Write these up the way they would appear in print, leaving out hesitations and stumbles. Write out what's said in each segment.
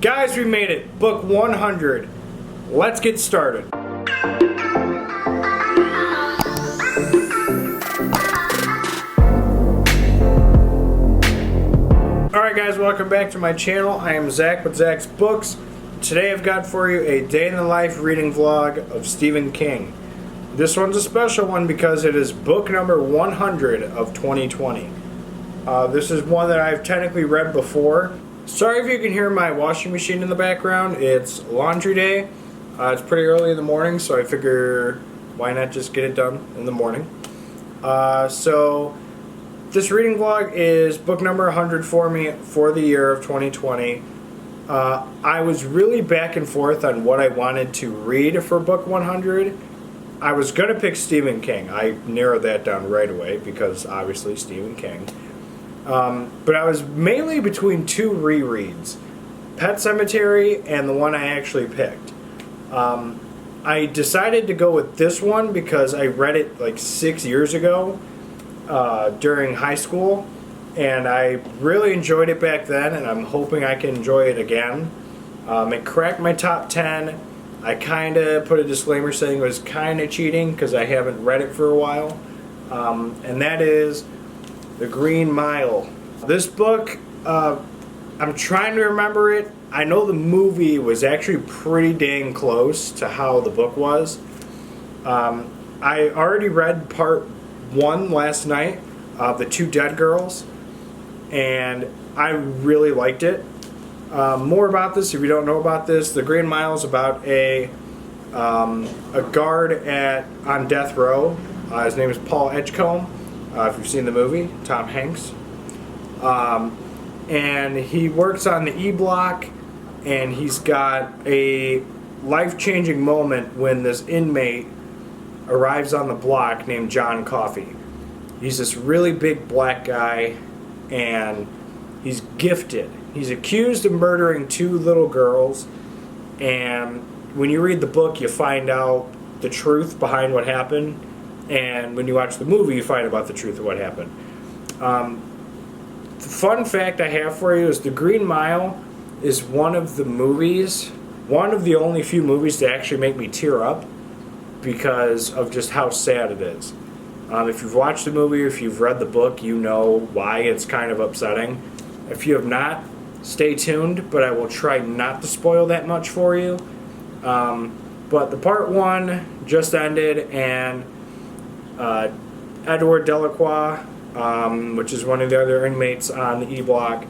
Guys, we made it. Book 100. Let's get started. Alright guys, welcome back to my channel. I am Zach with Zacks Books. Today I've got for you a day in the life reading vlog of Stephen King. This one's a special one because it is book number 100 of 2020. This is one that I've technically read before. Sorry if you can hear my washing machine in the background. It's laundry day. It's pretty early in the morning, so I figure why not just get it done in the morning. So this reading vlog is book number 100 for me for the year of 2020. I was really back and forth on what I wanted to read for book 100. I was going to pick Stephen King. I narrowed that down right away because obviously Stephen King. But I was mainly between two rereads, Pet Sematary and the one I actually picked. I decided to go with this one because I read it like 6 years ago during high school, and I really enjoyed it back then, and I'm hoping I can enjoy it again. It cracked my top 10. I kind of put a disclaimer saying it was kind of cheating because I haven't read it for a while, and that is The Green Mile. This book, I'm trying to remember it. I know the movie was actually pretty dang close to how the book was. I already read part 1 last night, The Two Dead Girls, and I really liked it. More about this, if you don't know about this, The Green Mile is about a guard on death row. His name is Paul Edgecombe. If you've seen the movie, Tom Hanks. And he works on the E block, and he's got a life-changing moment when this inmate arrives on the block named John Coffey. He's this really big black guy, and he's gifted. He's accused of murdering 2 little girls, and when you read the book, you find out the truth behind what happened, and when you watch the movie, you find out the truth of what happened. The fun fact I have for you is The Green Mile is one of the only few movies that actually make me tear up because of just how sad it is. If you've watched the movie or if you've read the book, you know why it's kind of upsetting. If you have not, stay tuned, but I will try not to spoil that much for you. But the part 1 just ended, and Edward Delacroix, which is one of the other inmates on the E block,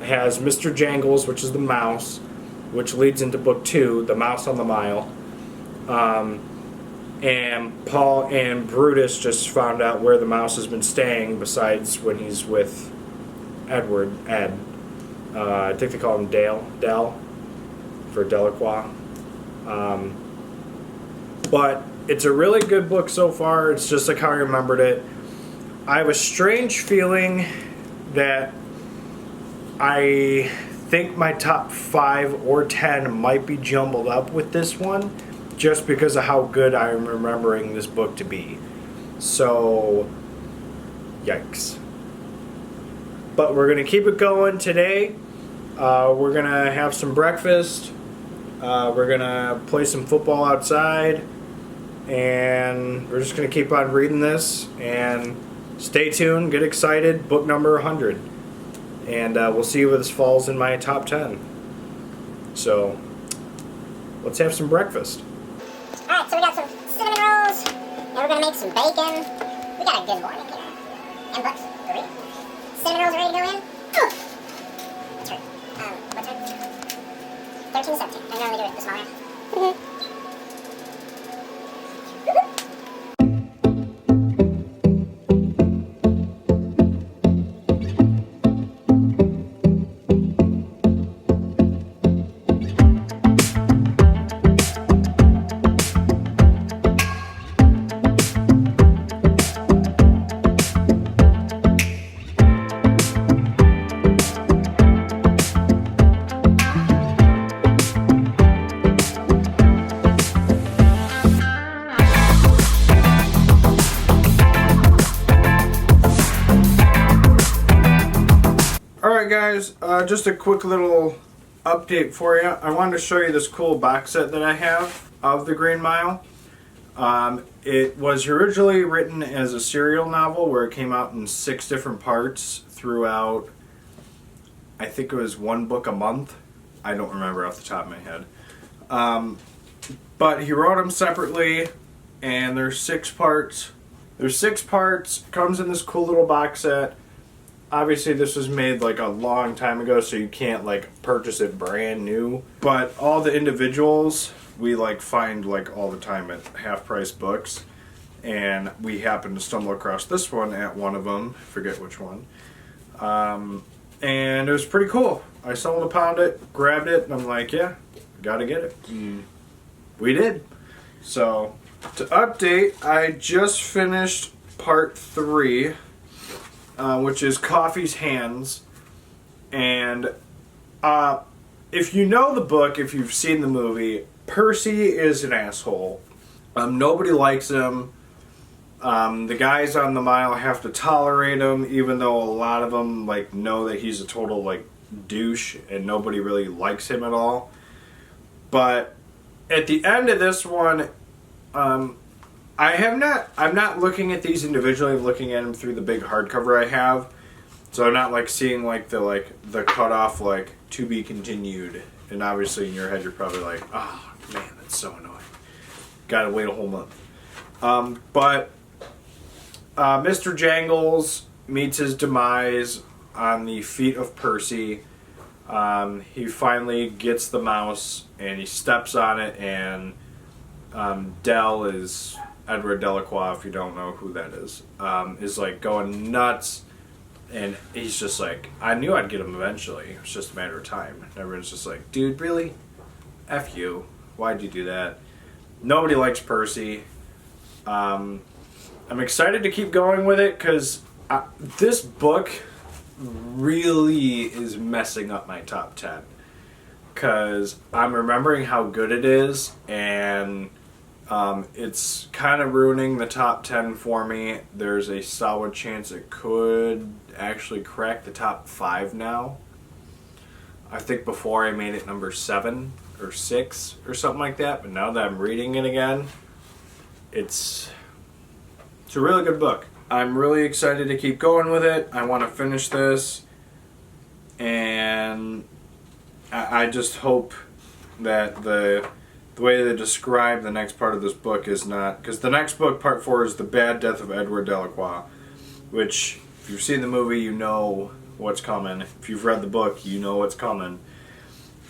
has Mr. Jangles, which is the mouse, which leads into book 2, The Mouse on the Mile. And Paul and Brutus just found out where the mouse has been staying besides when he's with Ed. I think they call him Del for Delacroix. But it's a really good book so far. It's just like how I remembered it. I have a strange feeling that I think my top 5 or 10 might be jumbled up with this one, just because of how good I'm remembering this book to be. So, yikes. But we're going to keep it going today. We're going to have some breakfast. We're going to play some football outside. And we're just going to keep on reading this. And stay tuned. Get excited. Book number 100. And we'll see where this falls in my top 10. So, let's have some breakfast. Alright, so we got some cinnamon rolls, and we're going to make some bacon. We got a good morning here. And books to read. Cinnamon rolls ready to go in? That's right. What time? 13 to 17. I normally do it this morning. guys, just a quick little update for you. I wanted to show you this cool box set that I have of The Green Mile. It was originally written as a serial novel where it came out in 6 different parts throughout, I think it was 1 book a month. I don't remember off the top of my head. But he wrote them separately, and there's 6 parts. There's 6 parts, comes in this cool little box set. Obviously this was made like a long time ago, so you can't like purchase it brand new. But all the individuals we like find like all the time at half-price books. And we happened to stumble across this one at one of them, forget which one. And it was pretty cool. I stumbled upon it, grabbed it, and I'm like, yeah, gotta get it. We did. So, to update, I just finished part 3, which is Coffee's Hands. And if you know the book, if you've seen the movie, Percy is an asshole. Nobody likes him. The guys on the mile have to tolerate him, even though a lot of them like know that he's a total like douche, and nobody really likes him at all. But at the end of this one, I'm not looking at these individually. I'm looking at them through the big hardcover I have, so I'm not like seeing like the cutoff like to be continued. And obviously in your head you're probably like, oh man, that's so annoying. Gotta wait a whole month. But Mr. Jangles meets his demise on the feet of Percy. He finally gets the mouse and he steps on it, and Del is Edward Delacroix, if you don't know who that is like going nuts, and he's just like, I knew I'd get him eventually. It was just a matter of time. And everyone's just like, dude, really? F you. Why'd you do that? Nobody likes Percy. I'm excited to keep going with it because this book really is messing up my top 10. Because I'm remembering how good it is, and it's kind of ruining the top 10 for me. There's a solid chance it could actually crack the top 5 now. I think before I made it number 7 or 6 or something like that, but now that I'm reading it again, it's a really good book. I'm really excited to keep going with it. I want to finish this, and I just hope that the way they describe the next part of this book is not, because the next book, part 4, is The Bad Death of Edward Delacroix, which if you've seen the movie, you know what's coming. If you've read the book, you know what's coming.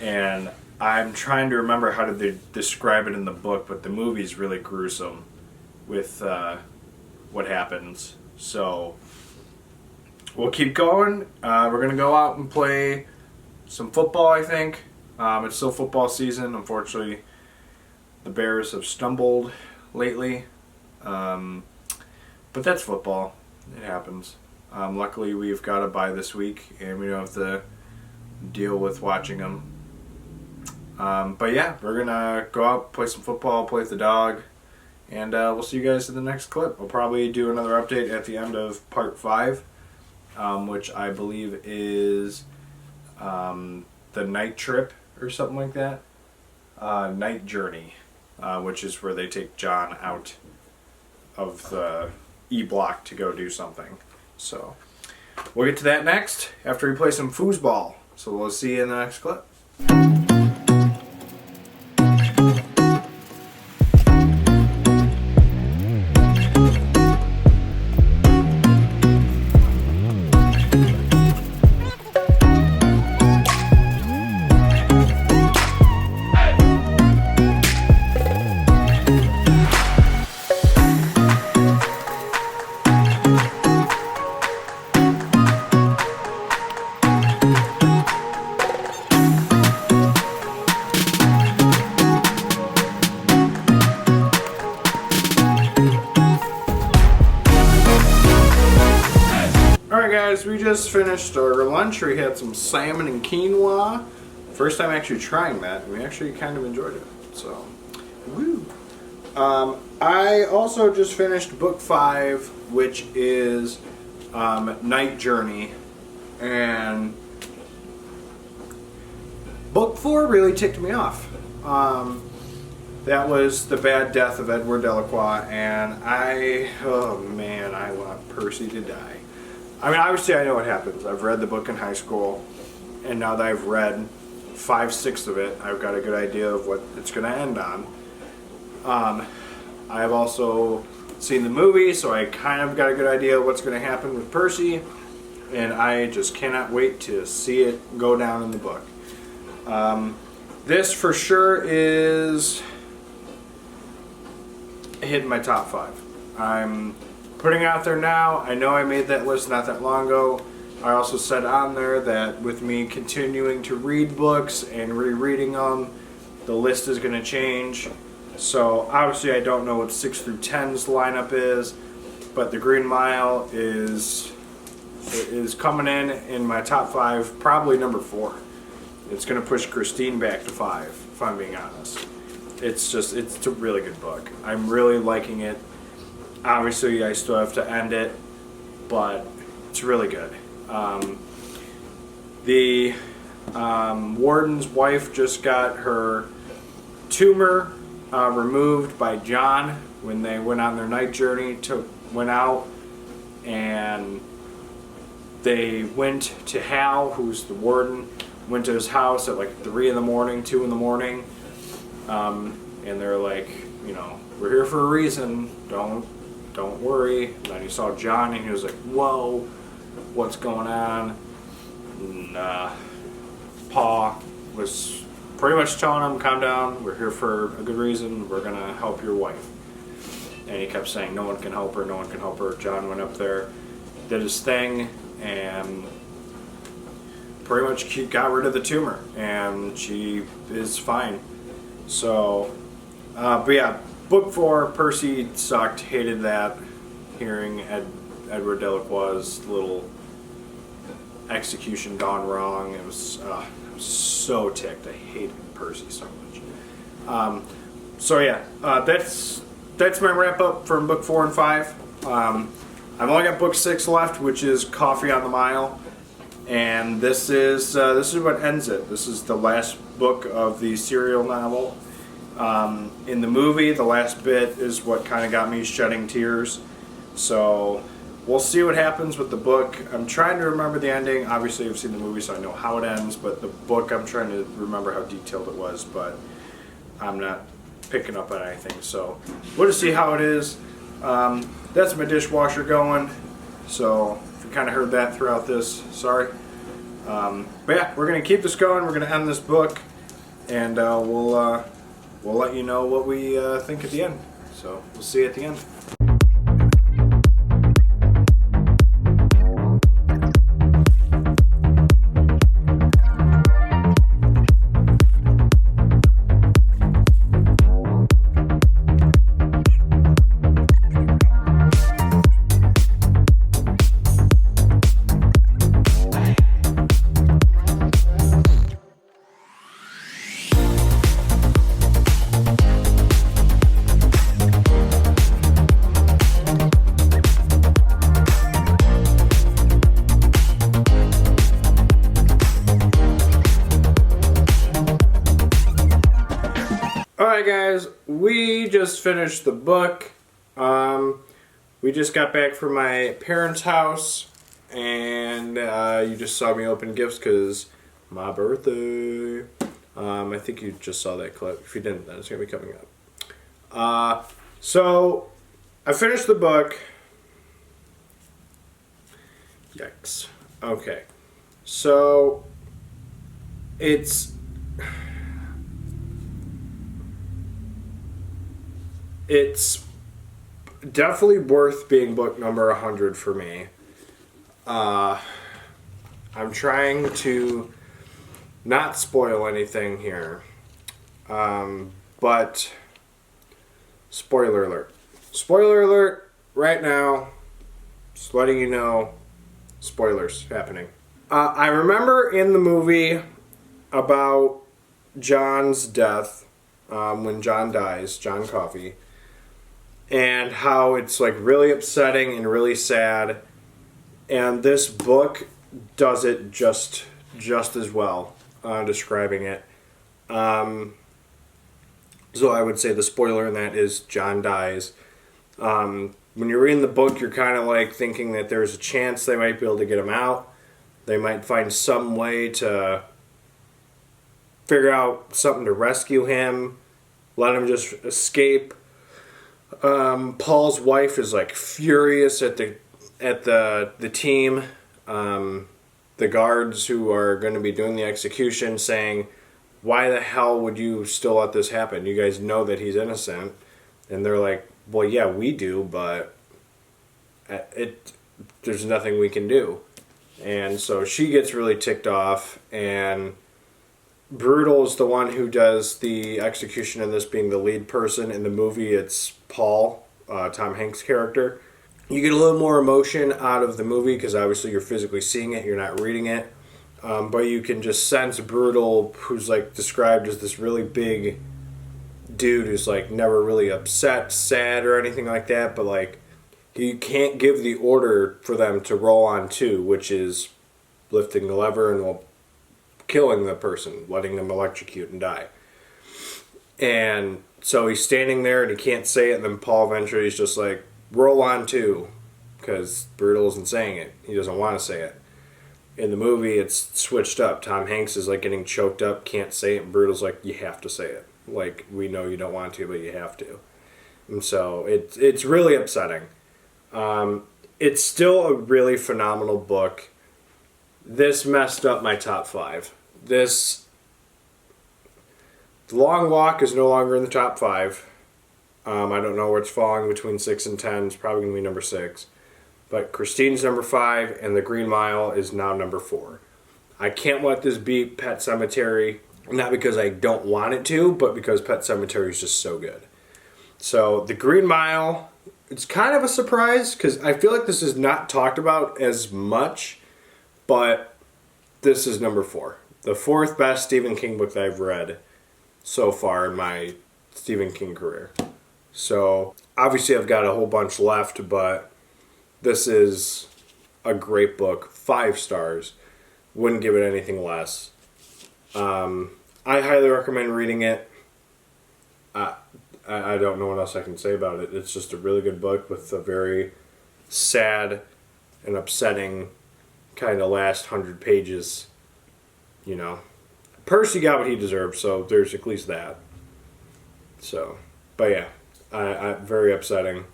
And I'm trying to remember how did they describe it in the book, but the movie's really gruesome with what happens. So we'll keep going. We're going to go out and play some football, I think. It's still football season. Unfortunately, the Bears have stumbled lately. But that's football. It happens. Luckily, we've got a bye this week, and we don't have to deal with watching them. But yeah, we're going to go out, play some football, play with the dog, and we'll see you guys in the next clip. We'll probably do another update at the end of part 5, which I believe is the night trip or something like that. Night journey, which is where they take John out of the E-block to go do something. So we'll get to that next after we play some foosball. So we'll see you in the next clip. Guys, we just finished our lunch. We had some salmon and quinoa. First time actually trying that, and we actually kind of enjoyed it. So, woo. I also just finished book 5, which is Night Journey, and book 4 really ticked me off. That was The Bad Death of Edward Delacroix, and oh man, I want Percy to die. I mean, obviously I know what happens. I've read the book in high school, and now that I've read 5/6 of it, I've got a good idea of what it's going to end on. I've also seen the movie, so I kind of got a good idea of what's going to happen with Percy, and I just cannot wait to see it go down in the book. This for sure is hitting my top 5. I'm putting it out there now. I know I made that list not that long ago. I also said on there that with me continuing to read books and rereading them, the list is going to change. So obviously I don't know what 6 through 10's lineup is, but The Green Mile is coming in my top 5, probably number 4. It's going to push Christine back to 5, if I'm being honest. It's a really good book. I'm really liking it. Obviously, I still have to end it, but it's really good. The Warden's wife just got her tumor removed by John when they went on their night journey. Went out, and they went to Hal, who's the warden, went to his house at like 3 in the morning, 2 in the morning. And they're like, we're here for a reason. Don't worry. And then he saw John, and he was like, whoa, what's going on? And Pa was pretty much telling him, calm down. We're here for a good reason. We're gonna help your wife. And he kept saying, no one can help her. No one can help her. John went up there, did his thing, and pretty much got rid of the tumor, and she is fine. So, but yeah, book 4, Percy sucked, hated that, hearing Edward Delacroix's little execution gone wrong. It was, I was so ticked. I hated Percy so much. So yeah, that's my wrap up from book 4 and 5. I've only got book 6 left, which is Coffee on the Mile. And this is what ends it. This is the last book of the serial novel. In the movie, the last bit is what kind of got me shedding tears. So we'll see what happens with the book. I'm trying to remember the ending. Obviously, I've seen the movie, so I know how it ends. But the book, I'm trying to remember how detailed it was. But I'm not picking up on anything. So we'll just see how it is. That's my dishwasher going. So if you kind of heard that throughout this, sorry. But yeah, we're going to keep this going. We're going to end this book, and we'll let you know what we think at the end. So we'll see you at the end. Alright guys, we just finished the book. We just got back from my parents' house, and you just saw me open gifts because my birthday. I think you just saw that clip. If you didn't, then it's going to be coming up. So, I finished the book. Yikes. Okay. So, it's definitely worth being book number 100 for me. I'm trying to not spoil anything here, but spoiler alert. Spoiler alert right now, just letting you know, spoilers happening. I remember in the movie about John's death, when John dies, John Coffey, and how it's like really upsetting and really sad, and this book does it just as well. describing it. So I would say the spoiler in that is John dies. When you're reading the book, you're kind of like thinking that there's a chance they might be able to get him out. They might find some way to figure out something to rescue him, let him just escape. Paul's wife is like furious at the team, the guards who are going to be doing the execution, saying, "Why the hell would you still let this happen? You guys know that he's innocent." And they're like, "Well, yeah, we do, but there's nothing we can do." And so she gets really ticked off, and Brutal is the one who does the execution in this, being the lead person. In the movie, it's Paul, Tom Hanks' character. You get a little more emotion out of the movie because obviously you're physically seeing it, you're not reading it. But you can just sense Brutal, who's like described as this really big dude who's like never really upset, sad, or anything like that, but like he can't give the order for them to roll on to, which is lifting the lever and killing the person, letting them electrocute and die. And so he's standing there and he can't say it, and then Paul eventually is just like, roll on to, because Brutal isn't saying it. He doesn't want to say it. In the movie, it's switched up. Tom Hanks is like getting choked up, can't say it, and Brutal's like, you have to say it. Like, we know you don't want to, but you have to. And so it's really upsetting. It's still a really phenomenal book. This messed up my top 5. The Long Walk is no longer in the top 5. I don't know where it's falling between 6 and 10. It's probably going to be number 6. But Christine's number 5, and The Green Mile is now number 4. I can't let this beat Pet Sematary, not because I don't want it to, but because Pet Sematary is just so good. So The Green Mile, it's kind of a surprise because I feel like this is not talked about as much, but this is number 4. The 4th best Stephen King book that I've read so far in my Stephen King career. So obviously I've got a whole bunch left, but this is a great book. 5 stars. Wouldn't give it anything less. I highly recommend reading it. I don't know what else I can say about it. It's just a really good book with a very sad and upsetting kind of last 100 pages. You know, Percy got what he deserved, so there's at least that. So, but yeah, very upsetting,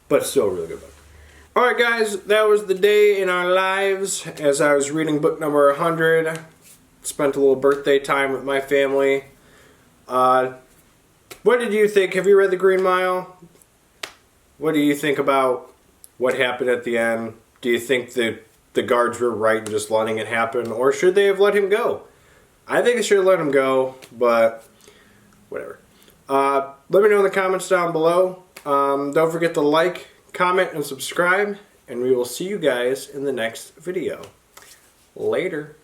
but still a really good book. Alright guys, that was the day in our lives as I was reading book number 100. Spent a little birthday time with my family. What did you think? Have you read The Green Mile? What do you think about what happened at the end? Do you think that the guards were right in just letting it happen, or should they have let him go? I think they should have let him go, but whatever. Let me know in the comments down below. Don't forget to like, comment, and subscribe, and we will see you guys in the next video. Later.